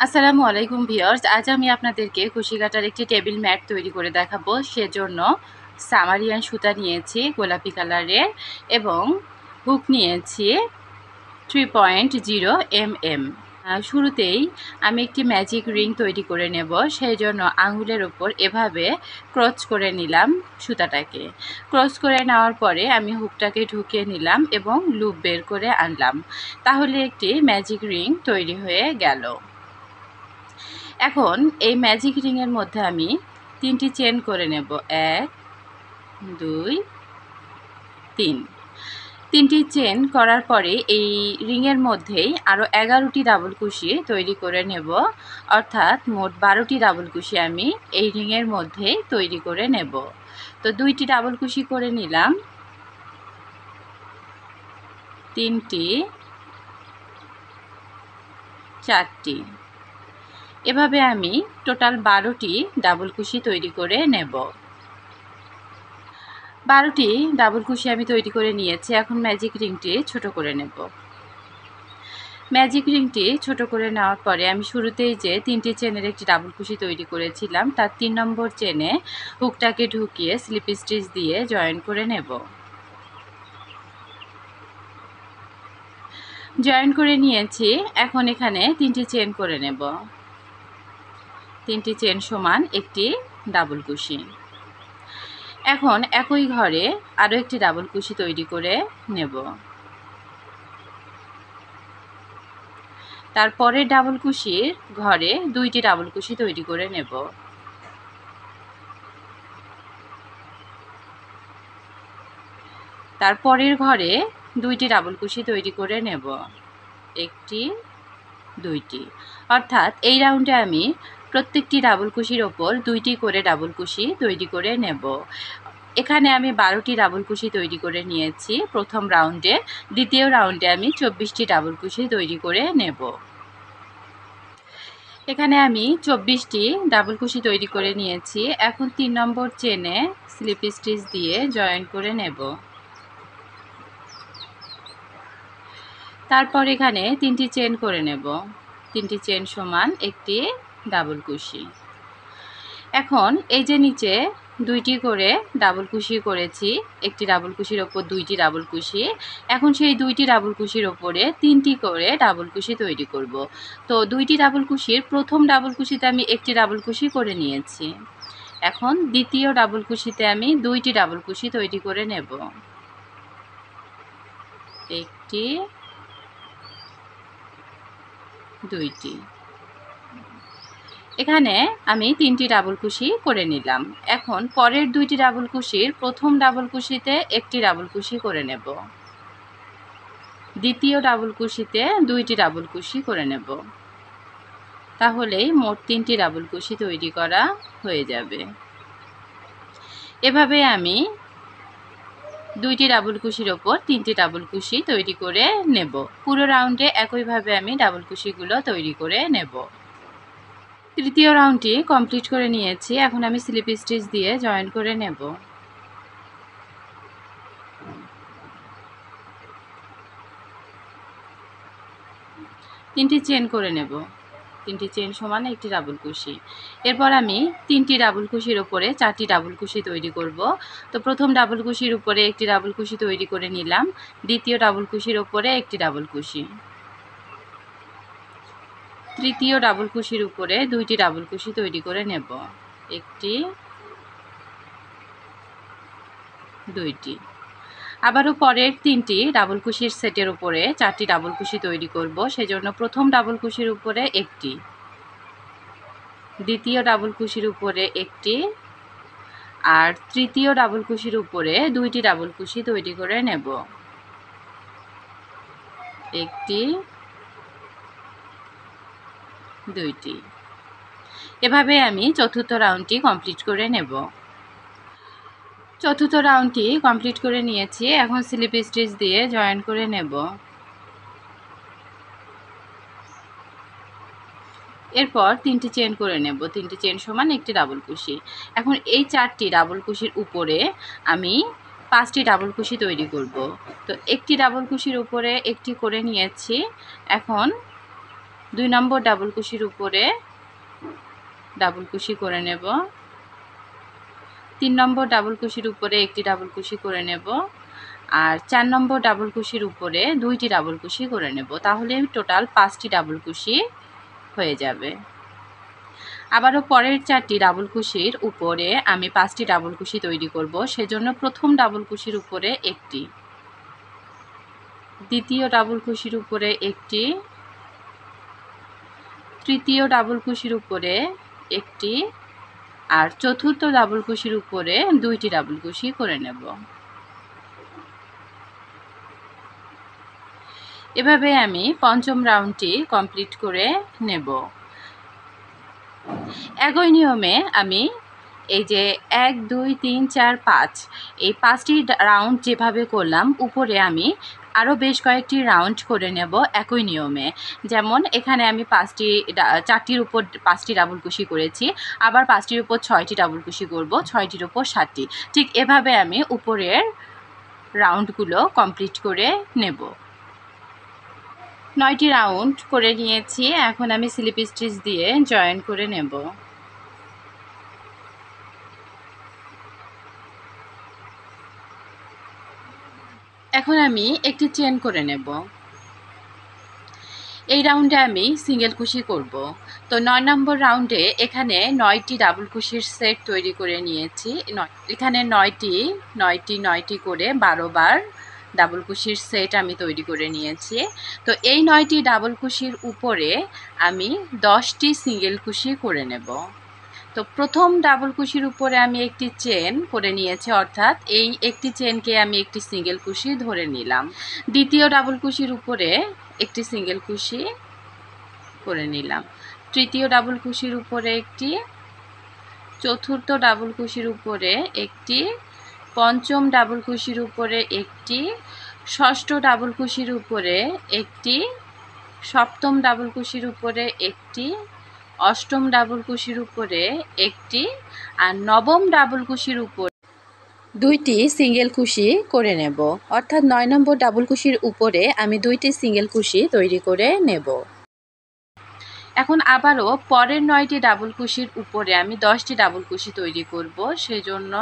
আসসালামু আলাইকুম ভিউয়ার্স, আজ আমি আপনাদেরকে কুশি কাটার একটি টেবিল ম্যাট তৈরি করে দেখাবো। সেজন্য সামারিয়ান সুতা নিয়েছি গোলাপি কালারের এবং হুক নিয়েছি 3.0 mm। শুরুতেই আমি একটি ম্যাজিক রিং তৈরি করে নেব। সেই জন্য আঙুলের ওপর এভাবে ক্রস করে নিলাম সুতাটাকে। ক্রস করে নেওয়ার পরে আমি হুকটাকে ঢুকিয়ে নিলাম এবং লুপ বের করে আনলাম। তাহলে একটি ম্যাজিক রিং তৈরি হয়ে গেল। এখন এই ম্যাজিক রিংয়ের মধ্যে আমি 3টি চেন করে নেব। 1 2 3। 3টি চেন করার পরে এই রিংয়ের মধ্যেই আরও 11টি ডাবল কুশি তৈরি করে নেব, অর্থাৎ মোট 12টি ডাবল কুশি আমি এই রিংয়ের মধ্যে তৈরি করে নেব। তো 2টি ডাবল কুশি করে নিলাম, 3টি, 4টি, এভাবে আমি টোটাল 12টি ডাবল কুশি তৈরি করে নেব। 12টি ডাবল কুশি আমি তৈরি করে নিয়েছি। এখন ম্যাজিক রিংটি ছোট করে নেব। ম্যাজিক রিংটি ছোট করে নেওয়ার পরে আমি শুরুতেই যে 3টি চেনের একটি ডাবল কুশি তৈরি করেছিলাম তার 3 নম্বর চেনে হুকটাকে ঢুকিয়ে স্লিপ স্টিচ দিয়ে জয়েন করে নেব। জয়েন করে নিয়েছি। এখন এখানে 3টি চেন করে নেব। 3টি চেন সমান একটি ডাবল কুশি। এখন একই ঘরে আরও একটি ডাবল কুশি তৈরি করে নেব। তারপরে ডাবল কুশির ঘরে 2টি ডাবল কুশি তৈরি করে নেব। তারপরের ঘরে 2টি ডাবল কুশি তৈরি করে নেব। 1টি 2টি, অর্থাৎ এই রাউন্ডে আমি প্রত্যেকটি ডাবল কুশির ওপর 2টি করে ডাবল কুশি তৈরি করে নেব। এখানে আমি 12টি ডাবল কুশি তৈরি করে নিয়েছি প্রথম রাউন্ডে। দ্বিতীয় রাউন্ডে আমি 24টি ডাবল কুশি তৈরি করে নেব। এখানে আমি 24টি ডাবল কুশি তৈরি করে নিয়েছি। এখন 3 নম্বর চেনে স্লিপ স্টিচ দিয়ে জয়েন করে নেব। তারপর এখানে 3টি চেন করে নেব। 3টি চেন সমান একটি ডাবল কুশি। এখন এই যে নিচে 2টি করে ডাবল কুশি করেছি, একটি ডাবল কুশির ওপর 2টি ডাবল কুশি। এখন সেই 2টি ডাবল কুশির ওপরে 3টি করে ডাবল কুশি তৈরি করব। তো 2টি ডাবল কুশির প্রথম ডাবল কুশিতে আমি একটি ডাবল কুশি করে নিয়েছি। এখন দ্বিতীয় ডাবল কুশিতে আমি 2টি ডাবল কুশি তৈরি করে নেব। 1টি 2টি, এখানে আমি 3টি ডাবল কুশি করে নিলাম। এখন পরের 2টি ডাবল কুশির প্রথম ডাবল কুশিতে একটি ডাবল কুশি করে নেব। দ্বিতীয় ডাবল কুশিতে 2টি ডাবল কুশি করে নেব। তাহলেই মোট 3টি ডাবল কুশি তৈরি করা হয়ে যাবে। এভাবে আমি 2টি ডাবল কুশির ওপর 3টি ডাবল কুশি তৈরি করে নেব। পুরো রাউন্ডে একইভাবে আমি ডাবল কুশিগুলো তৈরি করে নেব। তৃতীয় রাউন্ডটি কমপ্লিট করে নিয়েছি। এখন আমি স্লিপ স্টিচ দিয়ে জয়েন করে নেব। তিনটি চেন করে নেব। 3টি চেন সমান একটি ডাবল কুশি। এরপর আমি 3টি ডাবল কুশির উপরে 4টি ডাবল কুশি তৈরি করব। তো প্রথম ডাবল কুশির উপরে একটি ডাবল কুশি তৈরি করে নিলাম। দ্বিতীয় ডাবল কুশির উপরে একটি ডাবল কুশি। তৃতীয় ডাবল কুশির উপরে 2টি ডাবল কুশি তৈরি করে নেব। 1টি 2টি। আবারও পরের 3টি ডাবল কুশির সেটের উপরে 4টি ডাবল কুশি তৈরি করব। সেজন্য প্রথম ডাবল কুশির উপরে একটি, দ্বিতীয় ডাবল কুশির উপরে একটি, আর তৃতীয় ডাবল কুশির উপরে 2টি ডাবল কুশি তৈরি করে নেব। 1টি 2টি, এভাবে আমি চতুর্থ রাউন্ডটি কমপ্লিট করে নেব। চতুর্থ রাউন্ডটি কমপ্লিট করে নিয়েছি। এখন স্লিপ স্টিচ দিয়ে জয়েন করে নেব। এরপর 3টি চেন করে নেব। 3টি চেন সমান একটি ডাবল কুশি। এখন এই 4টি ডাবল কুশির উপরে আমি 5টি ডাবল কুশি তৈরি করব। তো একটি ডাবল কুশির উপরে একটি করে নিয়েছি। এখন 2 নম্বর ডাবল কুশির উপরে ডাবল কুশি করে নেব, 3 নম্বর ডাবল কুশির উপরে একটি ডাবল কুশি করে নেব, আর 4 নম্বর ডাবল কুশির উপরে 2টি ডাবল কুশি করে নেব। তাহলে টোটাল 5টি ডাবল কুশি হয়ে যাবে। আবারও পরের 4টি ডাবল কুশির উপরে আমি 5টি ডাবল কুশি তৈরি করব। সেজন্য প্রথম ডাবল কুশির উপরে একটি, দ্বিতীয় ডাবল কুশির উপরে একটি, তৃতীয় ডাবল কুশির উপরে একটি, আর চতুর্থ ডাবল কুশির উপরে 2টি ডাবল কুশি করে নেব। এভাবে আমি পঞ্চম রাউন্ডটি কমপ্লিট করে নেব। একই নিয়মে আমি এই যে 1 2 3 4 5 এই 5টি রাউন্ড যেভাবে করলাম উপরে আমি আরও বেশ কয়েকটি রাউন্ড করে নেব একই নিয়মে। যেমন এখানে আমি 4টির উপর 5টি ডাবল কুশি করেছি, আবার 5টির উপর 6টি ডাবল কুশি করব, 6টির উপর 7টি। ঠিক এভাবে আমি উপরের রাউন্ডগুলো কমপ্লিট করে নেব। 9টি রাউন্ড করে নিয়েছি। এখন আমি স্লিপ স্টিচ দিয়ে জয়েন করে নেব। এখন আমি একটি চেন করে নেব। এই রাউন্ডে আমি সিঙ্গেল কুশি করব। তো 9 নম্বর রাউন্ডে এখানে 9টি ডাবল কুশির সেট তৈরি করে নিয়েছি। এখানে 9টি করে 12 বার ডাবল কুশির সেট আমি তৈরি করে নিয়েছি। তো এই 9টি ডাবল কুশির উপরে আমি 10টি সিঙ্গেল কুশি করে নেব। তো প্রথম ডাবল কুশির উপরে আমি একটি চেন করে নিয়েছি, অর্থাৎ এই একটি চেনকে আমি একটি সিঙ্গেল কুশি ধরে নিলাম। দ্বিতীয় ডাবল কুশির উপরে একটি সিঙ্গেল কুশি করে নিলাম, তৃতীয় ডাবল কুশির উপরে একটি, চতুর্থ ডাবল কুশির উপরে একটি, পঞ্চম ডাবল কুশির উপরে একটি, ষষ্ঠ ডাবল কুশির উপরে একটি, সপ্তম ডাবল কুশির উপরে একটি, অষ্টম ডাবল কুশির উপরে একটি, আর নবম ডাবল কুশির উপর 2টি সিঙ্গেল কুশি করে নেব। অর্থাৎ 9 নম্বর ডাবল কুশির উপরে আমি 2টি সিঙ্গেল কুশি তৈরি করে নেব। এখন আবারও পরের 9টি ডাবল কুশির উপরে আমি 10টি ডাবল কুশি তৈরি করব। সেজন্য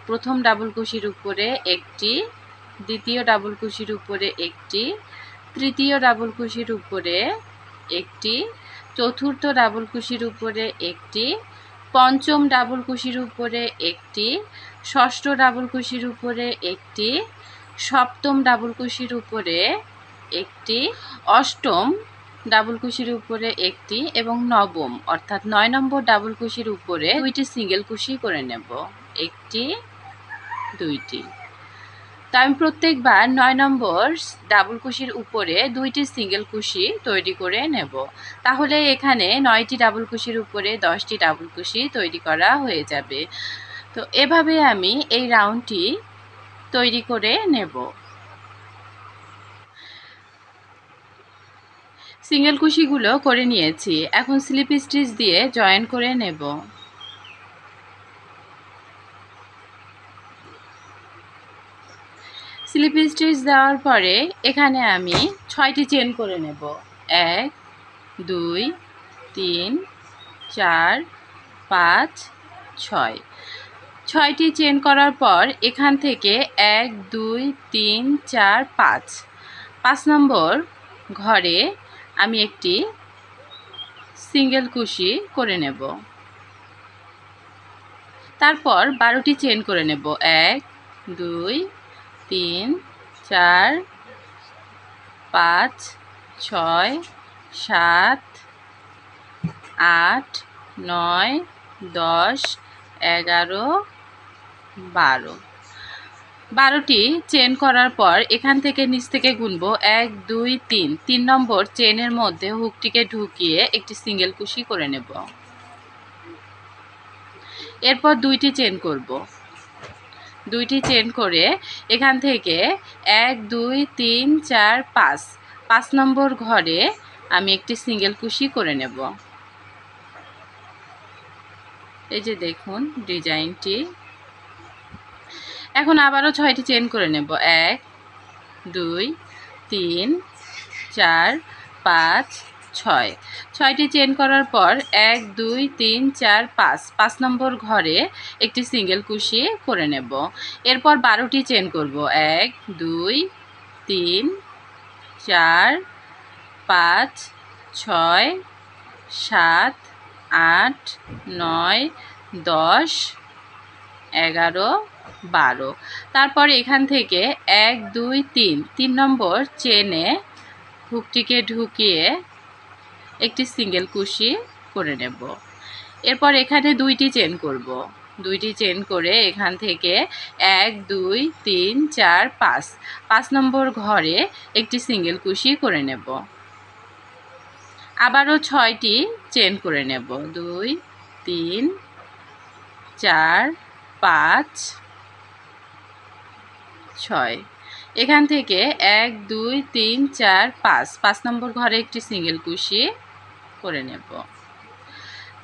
প্রথম ডাবল কুশির উপরে একটি, দ্বিতীয় ডাবল কুশির উপরে একটি, তৃতীয় ডাবল কুশির উপরে একটি, চতুর্থ ডাবল কুশির উপরে একটি, পঞ্চম ডাবল কুশির উপরে একটি, ষষ্ঠ ডাবল কুশির উপরে একটি, সপ্তম ডাবল কুশির উপরে একটি, অষ্টম ডাবল কুশির উপরে একটি এবং নবম অর্থাৎ 9 নম্বর ডাবল কুশির উপরে 2টি সিঙ্গেল কুশি করে নেব, একটি, 2টি। তো আমি প্রত্যেকবার 9 নম্বর ডাবল কুশির উপরে 2টি সিঙ্গেল কুশি তৈরি করে নেব। তাহলে এখানে 9টি ডাবল কুশির উপরে 10টি ডাবল কুশি তৈরি করা হয়ে যাবে। তো এভাবে আমি এই রাউন্ডটি তৈরি করে নেব। সিঙ্গেল কুশিগুলো করে নিয়েছি। এখন স্লিপ স্টিচ দিয়ে জয়েন করে নেব। স্লিপ স্টিচ দেওয়ার পরে এখানে আমি 6টি চেন করে নেব। 1 2 3 4 5 6। 6টি চেন করার পর এখান থেকে 1 2 3 4 5 নম্বর ঘরে আমি একটি সিঙ্গেল কুশি করে নেব। তারপর 12টি চেন করে নেব। 1 2 3 4 5 6 7 8 9 10 11 12। 12টি চেন করার পর এখান থেকে নিচ থেকে গুনবো 1 2 3 নম্বর চেনের মধ্যে হুকটিকে ঢুকিয়ে একটি সিঙ্গেল কুশি করে নেব। এরপর 2টি চেন করব। 2টি চেন করে এখান থেকে 1 2 3 4 5 নম্বর ঘরে আমি একটি সিঙ্গেল কুশি করে নেব। এই যে দেখুন ডিজাইনটি। এখন আবারও 6টি চেন করে নেব। 1 2 3 4 5 6 6টি চেন করার পর 1 2 3 4 5 5 নম্বর ঘরে একটি সিঙ্গেল কুশি করে নেব। এরপর 12টি চেন করব। 1 2 3 4 5 6 7 8 9 10 11 12। তারপর এখান থেকে 1 2 3 নম্বর চেনে হুকটিকে ঢুকিয়ে একটি সিঙ্গেল কুশি করে নেব। এরপর এখানে 2টি চেন করব। 2টি চেন করে এখান থেকে 1 2 3 4 5 5 নম্বর ঘরে একটি সিঙ্গেল কুশি করে নেব। আবারও 6টি চেন করে নেব। 2 3 4 5 6 এখান থেকে 1 2 3 4 5 5 নম্বর ঘরে একটি সিঙ্গেল কুশি করে নেব।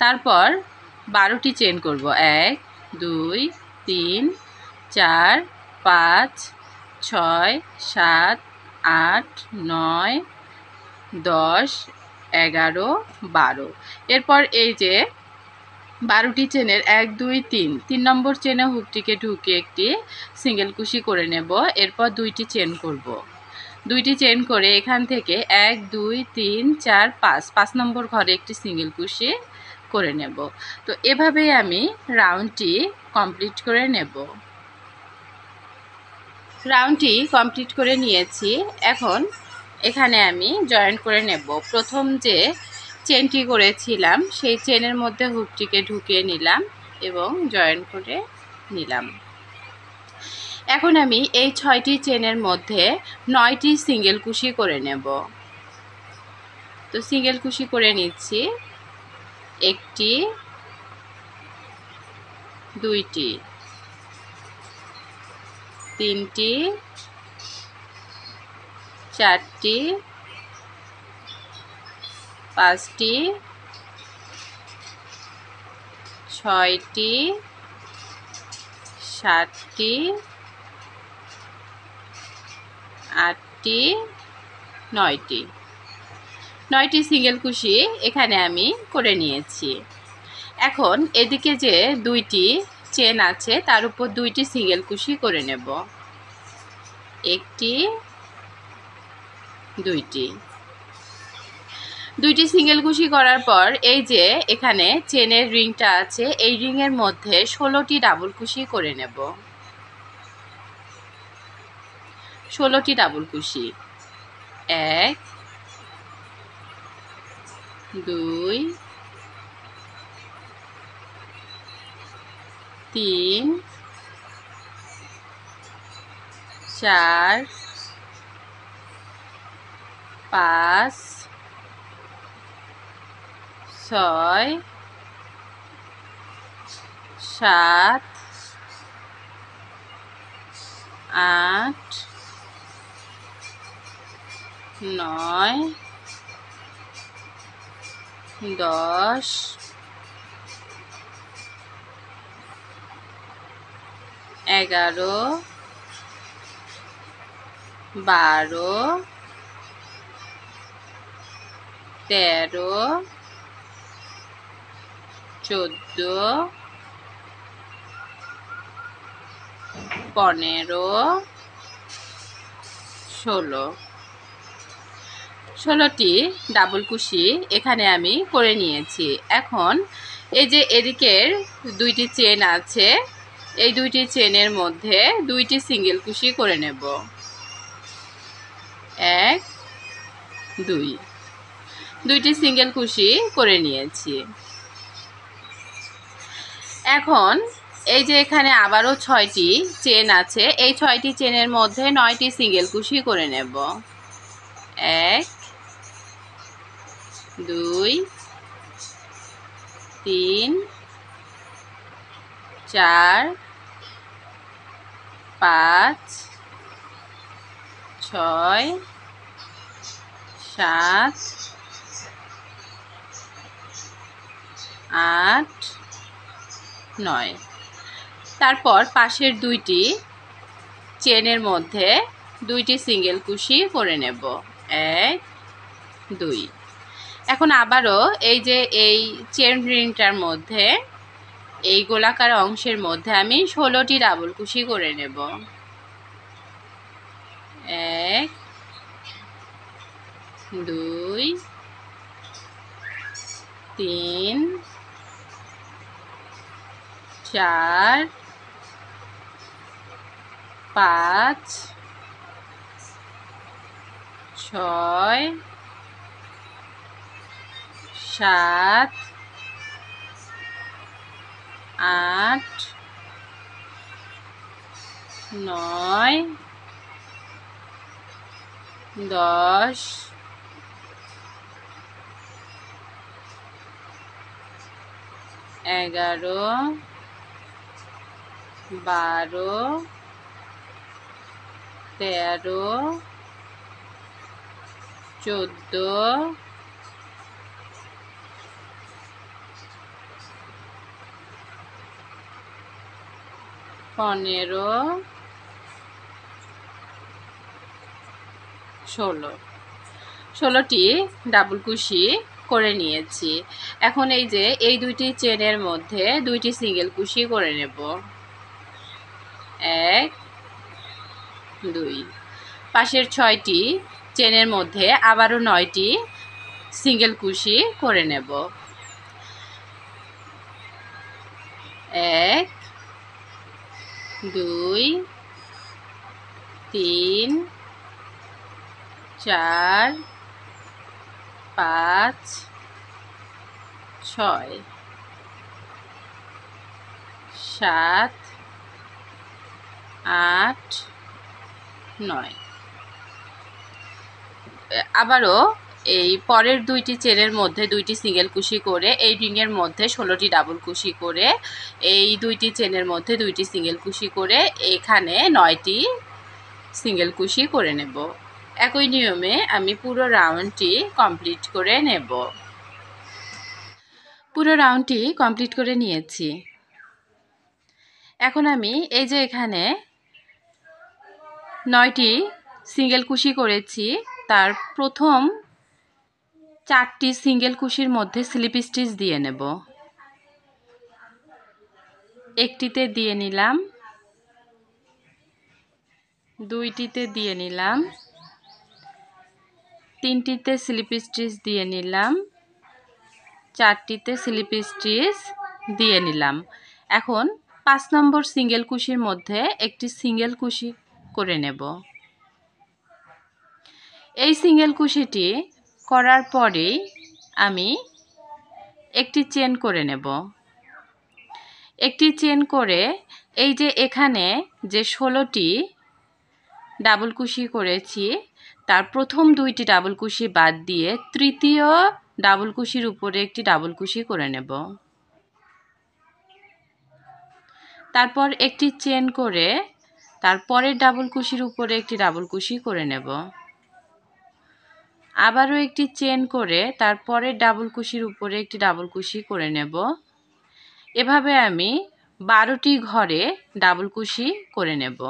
তারপর 12টি চেন করব। 1 2 3 4 5 6 7 8 9 10 11 12। এরপর এই যে 12টি চেনের 1 2 3 নম্বর চেনে হুকটিকে ঢুকিয়ে একটি সিঙ্গেল কুশি করে নেব। এরপর 2টি চেন করব। 2টি চেন করে এখান থেকে 1 2 3 4 5 5 নম্বর ঘরে একটি সিঙ্গেল কুশি করে নেব। তো এভাবেই আমি রাউন্ডটি কমপ্লিট করে নেব। রাউন্ডটি কমপ্লিট করে নিয়েছি। এখন এখানে আমি জয়েন করে নেব। প্রথম যে চেনটি করেছিলাম সেই চেনের মধ্যে হুকটিকে ঢুকিয়ে নিলাম এবং জয়েন করে নিলাম। এখন আমি এই 6টি চেনের মধ্যে 9টি সিঙ্গেল কুশি করে নেব। তো সিঙ্গেল কুশি করে নিচ্ছি। 1টি 2টি 3টি 4টি 5টি 6টি 7টি 8টি 9টি সিঙ্গেল কুশি এখানে আমি করে নিয়েছি। এখন এদিকে যে 2টি চেন আছে তার উপর 2টি সিঙ্গেল কুশি করে নেব। 1টি 2টি সিঙ্গেল কুশি করার পর এই যে এখানে চেনের রিংটা আছে এই রিংয়ের মধ্যে 16টি ডাবল কুশি করে নেব। 16টি ডাবল কুশি। 1 2 3 4 5 6 7 8 9 10 11 12 13 14 15 16 16টি ডাবল কুশি এখানে আমি করে নিয়েছি। এখন এই যে এদিকের 2টি চেন আছে এই 2টি চেনের মধ্যে 2টি সিঙ্গেল কুশি করে নেব। 1 2 2টি সিঙ্গেল কুশি করে নিয়েছি। এখন এই যে এখানে আবারও 6টি চেন আছে এই 6টি চেনের মধ্যে 9টি সিঙ্গেল কুশি করে নেব। 1 2 3 4 5 6 7 8 9। তারপর পাশের 2টি চেনের মধ্যে 2টি সিঙ্গেল কুশি করে নেব। 1 2। এখন আবারও এই যে এই চেন রিংটার মধ্যে এই গোলাকার অংশের মধ্যে আমি 16টি ডাবল কুশি করে নেব। 1 2 3 4 5 6 7 8 9 10 11 12 13 14 15 16টি ডাবল কুশি করে নিয়েছি। এখন এই যে এই দুইটি চেনের মধ্যে দুইটি সিঙ্গেল কুশি করে নেব। 1 2। পাশের 6টি চেনের মধ্যে আবারও 9টি সিঙ্গেল কুশি করে নেব। 1 2 3 4 5 6 7 8 9। আবারও এই পরের দুইটি চেনের মধ্যে দুইটি সিঙ্গেল কুশি করে এই রিংয়ের মধ্যে 16টি ডাবল কুশি করে এই দুইটি চেনের মধ্যে দুইটি সিঙ্গেল কুশি করে এখানে 9টি সিঙ্গেল কুশি করে নেব। একই নিয়মে আমি পুরো রাউন্ডটি কমপ্লিট করে নেব। পুরো রাউন্ডটি কমপ্লিট করে নিয়েছি। এখন আমি এই যে এখানে 9টি সিঙ্গেল কুশি করেছি, তার প্রথম 4টি সিঙ্গেল কুশির মধ্যে স্লিপ স্টিচ দিয়ে নেব। একটিতে দিয়ে নিলাম, দুইটিতে দিয়ে নিলাম, তিনটিতে স্লিপ স্টিচ দিয়ে নিলাম, চারটিতে স্লিপ স্টিচ দিয়ে নিলাম। এখন 5 নম্বর সিঙ্গেল কুশির মধ্যে একটি সিঙ্গেল কুশি করে নেব। এই সিঙ্গেল কুশিটি করার পরেই আমি একটি চেন করে নেব। একটি চেন করে এই যে এখানে যে 16টি ডাবল কুশি করেছি তার প্রথম দুইটি ডাবল কুশি বাদ দিয়ে তৃতীয় ডাবল কুশির উপরে একটি ডাবল কুশি করে নেব। তারপর একটি চেন করে তারপরের ডাবল কুশির উপরে একটি ডাবল কুশি করে নেব। আবারও একটি চেন করে তারপরের ডাবল কুশির উপরে একটি ডাবল কুশি করে নেব। এভাবে আমি 12টি ঘরে ডাবল কুশি করে নেব।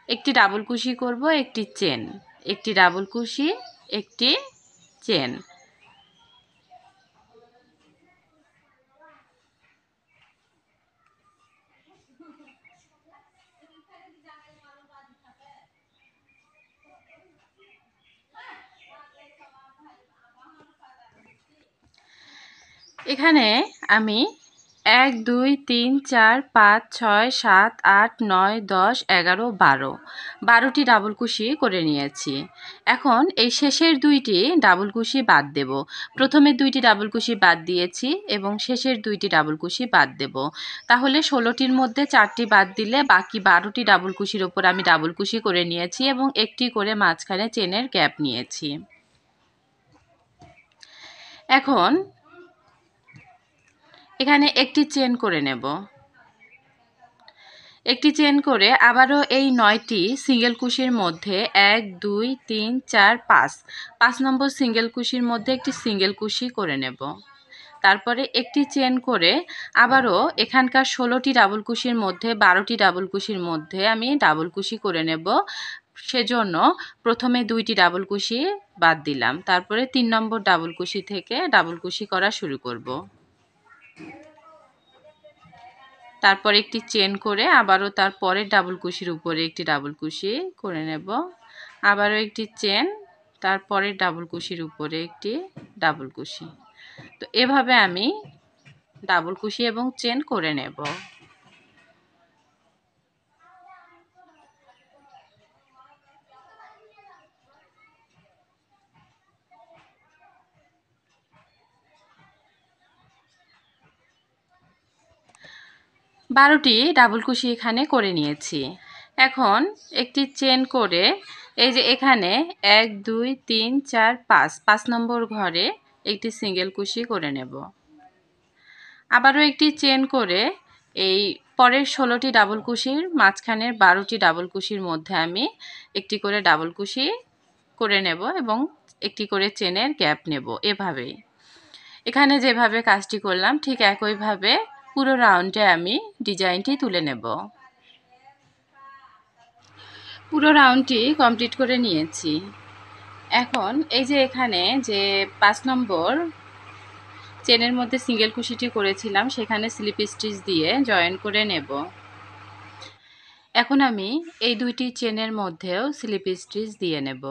একটি ডাবল কুশি করব, একটি চেন, একটি ডাবল কুশি, একটি চেন। এখানে আমি 1 2 3 4 5 6 7 8 9 10 11 12 12টি ডাবল কুশি করে নিয়েছি। এখন এই শেষের দুইটি ডাবল কুশি বাদ দেব। প্রথমে দুইটি ডাবল কুশি বাদ দিয়েছি এবং শেষের দুইটি ডাবল কুশি বাদ দেব। তাহলে 16টির মধ্যে 4টি বাদ দিলে বাকি 12টি ডাবল কুশির উপর আমি ডাবল কুশি করে নিয়েছি এবং একটি করে মাঝখানে চেনের গ্যাপ নিয়েছি। এখন এখানে একটি চেন করে নেব। একটি চেন করে আবারও এই 9টি সিঙ্গেল কুশির মধ্যে 1 2 3 4 5 নম্বর সিঙ্গেল কুশির মধ্যে একটি সিঙ্গেল কুশি করে নেব। তারপরে একটি চেন করে আবারও এখানকার 16টি ডাবল কুশির মধ্যে 12টি ডাবল কুশির মধ্যে আমি ডাবল কুশি করে নেব। সেজন্য প্রথমে 2টি ডাবল কুশি বাদ দিলাম, তারপরে 3 নম্বর ডাবল কুশি থেকে ডাবল কুশি করা শুরু করব। তারপর একটি চেন করে আবারও তার পরের ডাবল কুশির উপরে একটি ডাবল কুশি করে নেব, আবারও একটি চেন, তারপরের ডাবল কুশির উপরে একটি ডাবল কুশি। তো এভাবে আমি ডাবল কুশি এবং চেন করে নেব। বারোটি ডাবল কুশি এখানে করে নিয়েছি। এখন একটি চেন করে এই যে এখানে 1 2 3 4 5 নম্বর ঘরে একটি সিঙ্গেল কুশি করে নেব। আবারও একটি চেন করে এই পরের 16টি ডাবল কুশির মাঝখানের 12টি ডাবল কুশির মধ্যে আমি একটি করে ডাবল কুশি করে নেব এবং একটি করে চেনের গ্যাপ নেব। এভাবেই এখানে যেভাবে কাজটি করলাম ঠিক একইভাবে পুরো রাউন্ডে আমি ডিজাইনটি তুলে নেব। পুরো রাউন্ডটি কমপ্লিট করে নিয়েছি। এখন এই যে এখানে যে 5 নম্বর চেনের মধ্যে সিঙ্গেল কুশিটি করেছিলাম সেখানে স্লিপ স্টিচ দিয়ে জয়েন করে নেব। এখন আমি এই 2টি চেনের মধ্যেও স্লিপ স্টিচ দিয়ে নেব।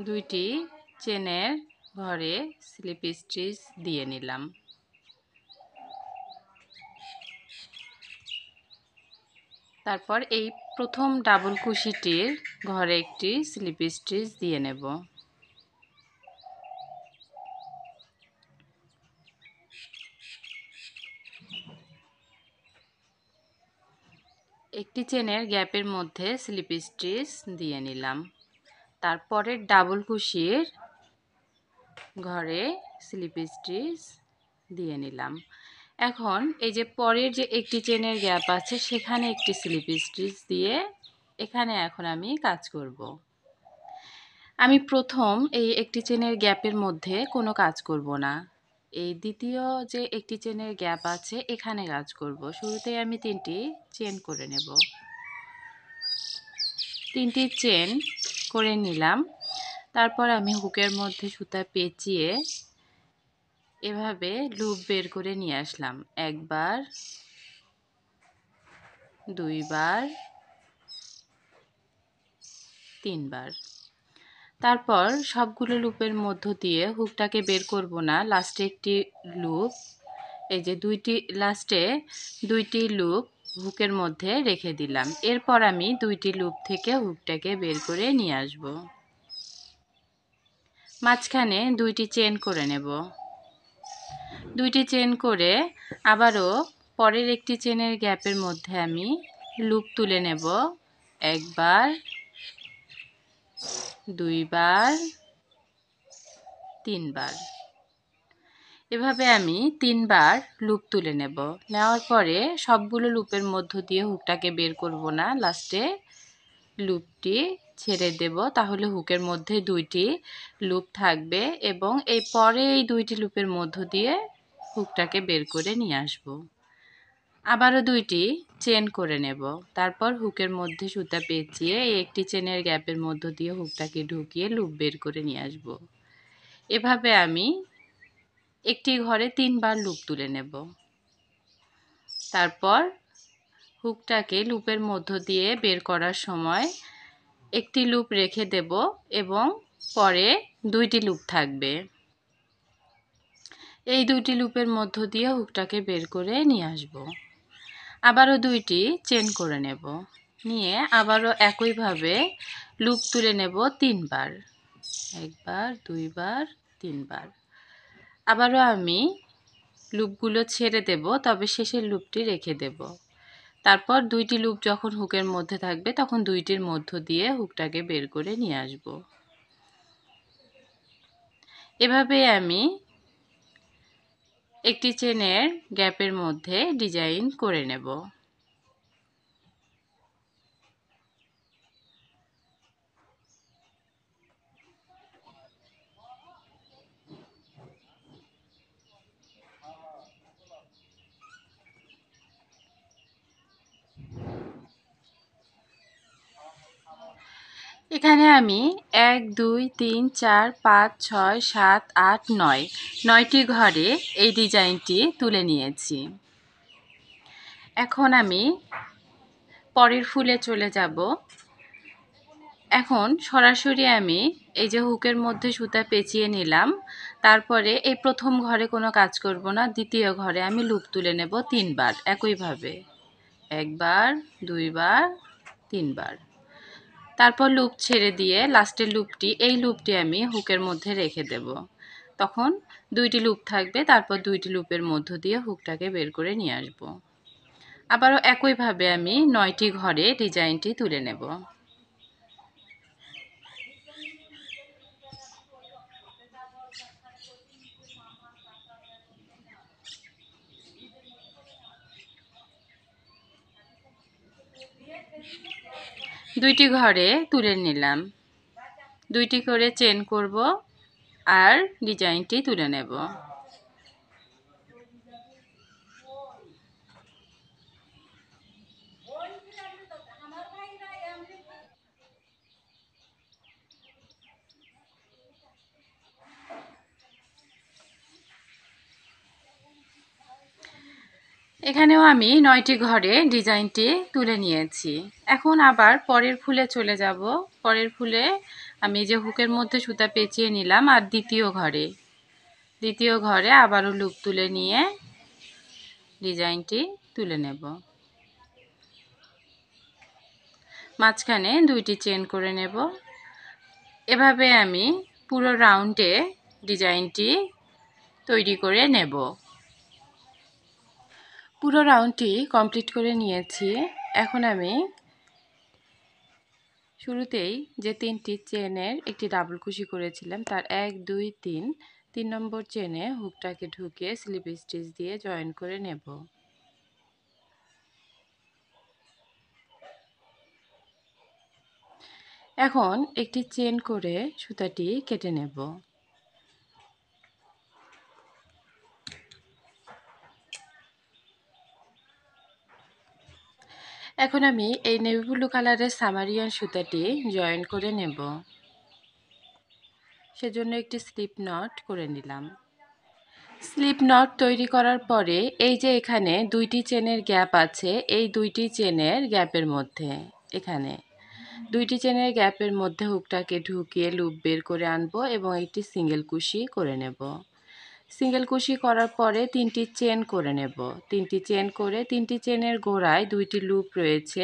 2টি চেনের ঘরে স্লিপ স্টিচ দিয়ে নিলাম। তারপর এই প্রথম ডাবল কুশিটির ঘরে একটি স্লিপ স্টিচ দিয়ে নেব। একটি চেনের গ্যাপের মধ্যে স্লিপ স্টিচ দিয়ে নিলাম। তারপরে ডাবল কুশির ঘরে স্লিপ স্টিচ দিয়ে নিলাম। এখন এই যে পরের যে একটি চেনের গ্যাপ আছে সেখানে একটি স্লিপ স্টিচ দিয়ে এখানে এখন আমি কাজ করব। আমি প্রথম এই একটি চেনের গ্যাপের মধ্যে কোনো কাজ করব না, এই দ্বিতীয় যে একটি চেনের গ্যাপ আছে এখানে কাজ করব। শুরুতেই আমি 3টি চেন করে নেব। 3টি চেন করে নিলাম। তারপর আমি হুকের মধ্যে সুতা পেঁচিয়ে এভাবে লুপ বের করে নিয়ে আসলাম। একবার, দুইবার, তিনবার। তারপর সবগুলো লুপের মধ্য দিয়ে হুকটাকে বের করব না, লাস্টে একটি লুপ, এই যে লাস্টে 2টি লুপ হুকের মধ্যে রেখে দিলাম। এরপর আমি 2টি লুপ থেকে হুকটাকে বের করে নিয়ে আসব। মাঝখানে 2টি চেন করে নেব। 2টি চেন করে আবারও পরের একটি চেনের গ্যাপের মধ্যে আমি লুপ তুলে নেব। একবার, দুইবার, তিনবার। এভাবে আমি 3বার লুপ তুলে নেব। নেওয়ার পরে সবগুলো লুপের মধ্য দিয়ে হুকটাকে বের করব না, লাস্টে লুপটি ছেড়ে দেব, তাহলে হুকের মধ্যে 2টি লুপ থাকবে এবং এই পরে এই 2টি লুপের মধ্য দিয়ে হুকটাকে বের করে নিয়ে আসব। আবারও 2টি চেন করে নেব। তারপর হুকের মধ্যে সুতা পেঁচিয়ে এই একটি চেনের গ্যাপের মধ্য দিয়ে হুকটাকে ঢুকিয়ে লুপ বের করে নিয়ে আসব। এভাবে আমি একটি ঘরে 3বার লুপ তুলে নেব। তারপর হুকটাকে লুপের মধ্য দিয়ে বের করার সময় একটি লুপ রেখে দেব এবং পরে 2টি লুপ থাকবে। এই 2টি লুপের মধ্য দিয়ে হুকটাকে বের করে নিয়ে আসব। আবারও 2টি চেন করে নেব। নিয়ে আবারও একইভাবে লুপ তুলে নেব 3বার। একবার, দুইবার, তিনবার। আবারও আমি লুপগুলো ছেড়ে দেব, তবে শেষের লুপটি রেখে দেব। তারপর 2টি লুপ যখন হুকের মধ্যে থাকবে তখন 2টির মধ্য দিয়ে হুকটাকে বের করে নিয়ে আসব। এভাবে আমি একটি চেনের গ্যাপের মধ্যে ডিজাইন করে নেব। এখানে আমি 1 2 3 4 5 6 7 8 9 9টি ঘরে এই ডিজাইনটি তুলে নিয়েছি। এখন আমি পরের ফুলে চলে যাব। এখন সরাসরি আমি এই যে হুকের মধ্যে সুতা পেঁচিয়ে নিলাম, তারপরে এই প্রথম ঘরে কোনো কাজ করব না, দ্বিতীয় ঘরে আমি লুপ তুলে নেব 3 বার একইভাবে, 1 বার 2 বার 3 বার। তারপর লুপ ছেড়ে দিয়ে লাস্টের লুপটি, এই লুপটি আমি হুকের মধ্যে রেখে দেব। তখন 2টি লুপ থাকবে, তারপর 2টি লুপের মধ্য দিয়ে হুকটাকে বের করে নিয়ে আসব। আবারও একইভাবে আমি 9টি ঘরে ডিজাইনটি তুলে নেব। দুইটি ঘরে তুলে নিলাম, 2টি করে চেন করব আর ডিজাইনটি তুলে নেব। এখানেও আমি 9টি ঘরে ডিজাইনটি তুলে নিয়েছি। এখন আবার পরের ফুলে চলে যাব। পরের ফুলে আমি যে হুকের মধ্যে সুতা পেঁচিয়ে নিলাম আর দ্বিতীয় ঘরে আবারও লুপ তুলে নিয়ে ডিজাইনটি তুলে নেব। মাঝখানে 2টি চেন করে নেব। এভাবে আমি পুরো রাউন্ডে ডিজাইনটি তৈরি করে নেব। পুরো রাউন্ডটি কমপ্লিট করে নিয়েছি। এখন আমি শুরুতেই যে 3টি চেনের একটি ডাবল কুশি করেছিলাম, তার 1 2 3 নম্বর চেনে হুকটাকে ঢুকিয়ে স্লিপ স্টিচ দিয়ে জয়েন করে নেব। এখন একটি চেন করে সুতাটি কেটে নেব। এখন আমি এই নেভি ব্লু কালারের সামারিয়ান সুতাটি জয়েন করে নেব। সেজন্য একটি স্লিপ নট করে নিলাম। স্লিপ নট তৈরি করার পরে এই যে এখানে 2টি চেনের গ্যাপ আছে, এই 2টি চেনের গ্যাপের মধ্যে, এখানে 2টি চেনের গ্যাপের মধ্যে হুকটাকে ঢুকিয়ে লুপ বের করে আনবো এবং একটি সিঙ্গেল কুশি করে নেব। সিঙ্গেল কুশি করার পরে 3টি চেন করে নেব। 3টি চেন করে 3টি চেনের গোড়ায় 2টি লুপ রয়েছে,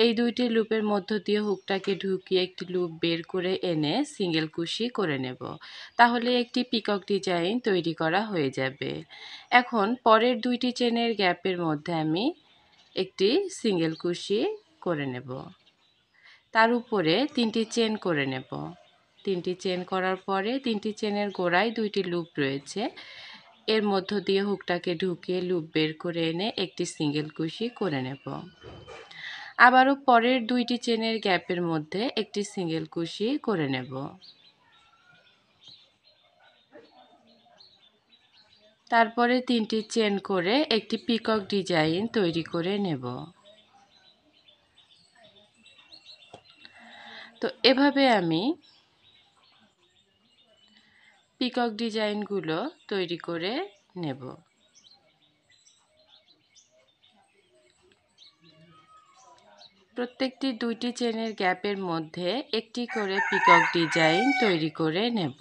এই 2টি লুপের মধ্য দিয়ে হুকটাকে ঢুকিয়ে একটি লুপ বের করে এনে সিঙ্গেল কুশি করে নেব। তাহলে একটি পিকক ডিজাইন তৈরি করা হয়ে যাবে। এখন পরের 2টি চেনের গ্যাপের মধ্যে আমি একটি সিঙ্গেল কুশি করে নেব। তার উপরে 3টি চেন করে নেব। 3টি চেন করার পরে 3টি চেনের গোড়ায় 2টি লুপ রয়েছে, এর মধ্য দিয়ে হুকটাকে ঢুকিয়ে লুপ বের করে এনে একটি সিঙ্গেল কুশি করে নেব। আবারও পরের 2টি চেনের গ্যাপের মধ্যে একটি সিঙ্গেল কুশি করে নেব। তারপরে 3টি চেন করে একটি পিকক ডিজাইন তৈরি করে নেব। তো এভাবে আমি পিকক ডিজাইনগুলো তৈরি করে নেব। প্রত্যেকটি 2টি চেনের গ্যাপের মধ্যে একটি করে পিকক ডিজাইন তৈরি করে নেব।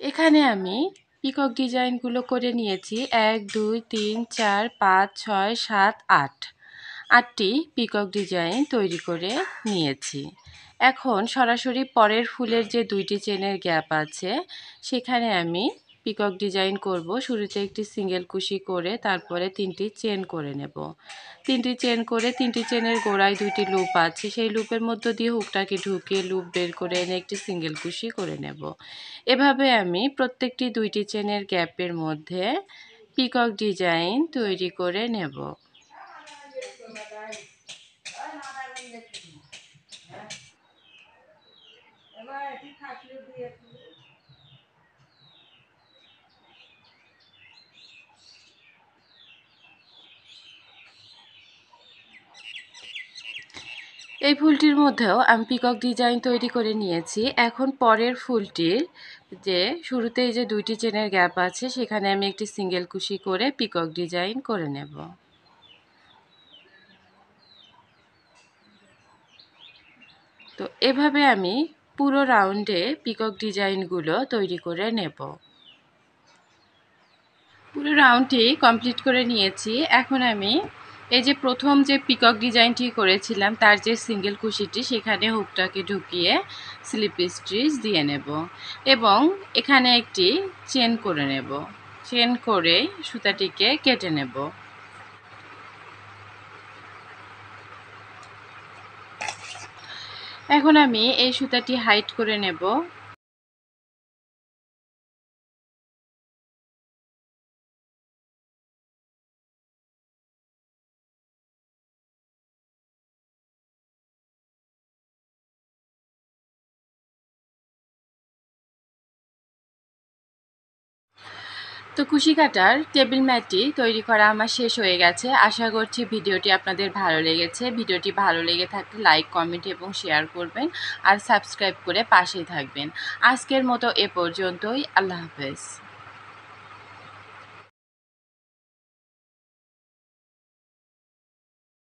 এখানে আমি পিকক ডিজাইনগুলো করে নিয়েছি 1 2 3 4 5 6 7 8 8টি পিকক ডিজাইন তৈরি করে নিয়েছি। এখন সরাসরি পরের ফুলের যে 2টি চেনের গ্যাপ আছে সেখানে আমি পিকক ডিজাইন করব। শুরুতে একটি সিঙ্গেল কুশি করে তারপরে 3টি চেন করে নেব। 3টি চেন করে 3টি চেনের গোড়ায় 2টি লুপ আছে, সেই লুপের মধ্য দিয়ে হুকটাকে ঢুকিয়ে লুপ বের করে এনে একটি সিঙ্গেল কুশি করে নেব। এভাবে আমি প্রত্যেকটি 2টি চেনের গ্যাপের মধ্যে পিকক ডিজাইন তৈরি করে নেব। এই ফুলটির মধ্যেও আমি পিকক ডিজাইন তৈরি করে নিয়েছি। এখন পরের ফুলটির যে শুরুতেই যে 2টি চেনের গ্যাপ আছে সেখানে আমি একটি সিঙ্গেল কুশি করে পিকক ডিজাইন করে নেব। তো এভাবে আমি পুরো রাউন্ডে পিকক ডিজাইনগুলো তৈরি করে নেব। পুরো রাউন্ডটি কমপ্লিট করে নিয়েছি। এখন আমি এই যে প্রথম যে পিকক ডিজাইনটি করেছিলাম তার যে সিঙ্গেল কুশিটি সেখানে হুকটাকে ঢুকিয়ে স্লিপ স্টিচ দিয়ে নেব এবং এখানে একটি চেন করে নেব। চেন করে সুতাটিকে কেটে নেব। এখন আমি এই সুতাটি হাইট করে নেব। তো কুশি কাটার টেবিল ম্যাটটি তৈরি করা আমার শেষ হয়ে গেছে। আশা করছি ভিডিওটি আপনাদের ভালো লেগেছে। ভিডিওটি ভালো লেগে থাকলে লাইক, কমেন্ট এবং শেয়ার করবেন আর সাবস্ক্রাইব করে পাশেই থাকবেন। আজকের মতো এ পর্যন্তই। আল্লাহ হাফেজ।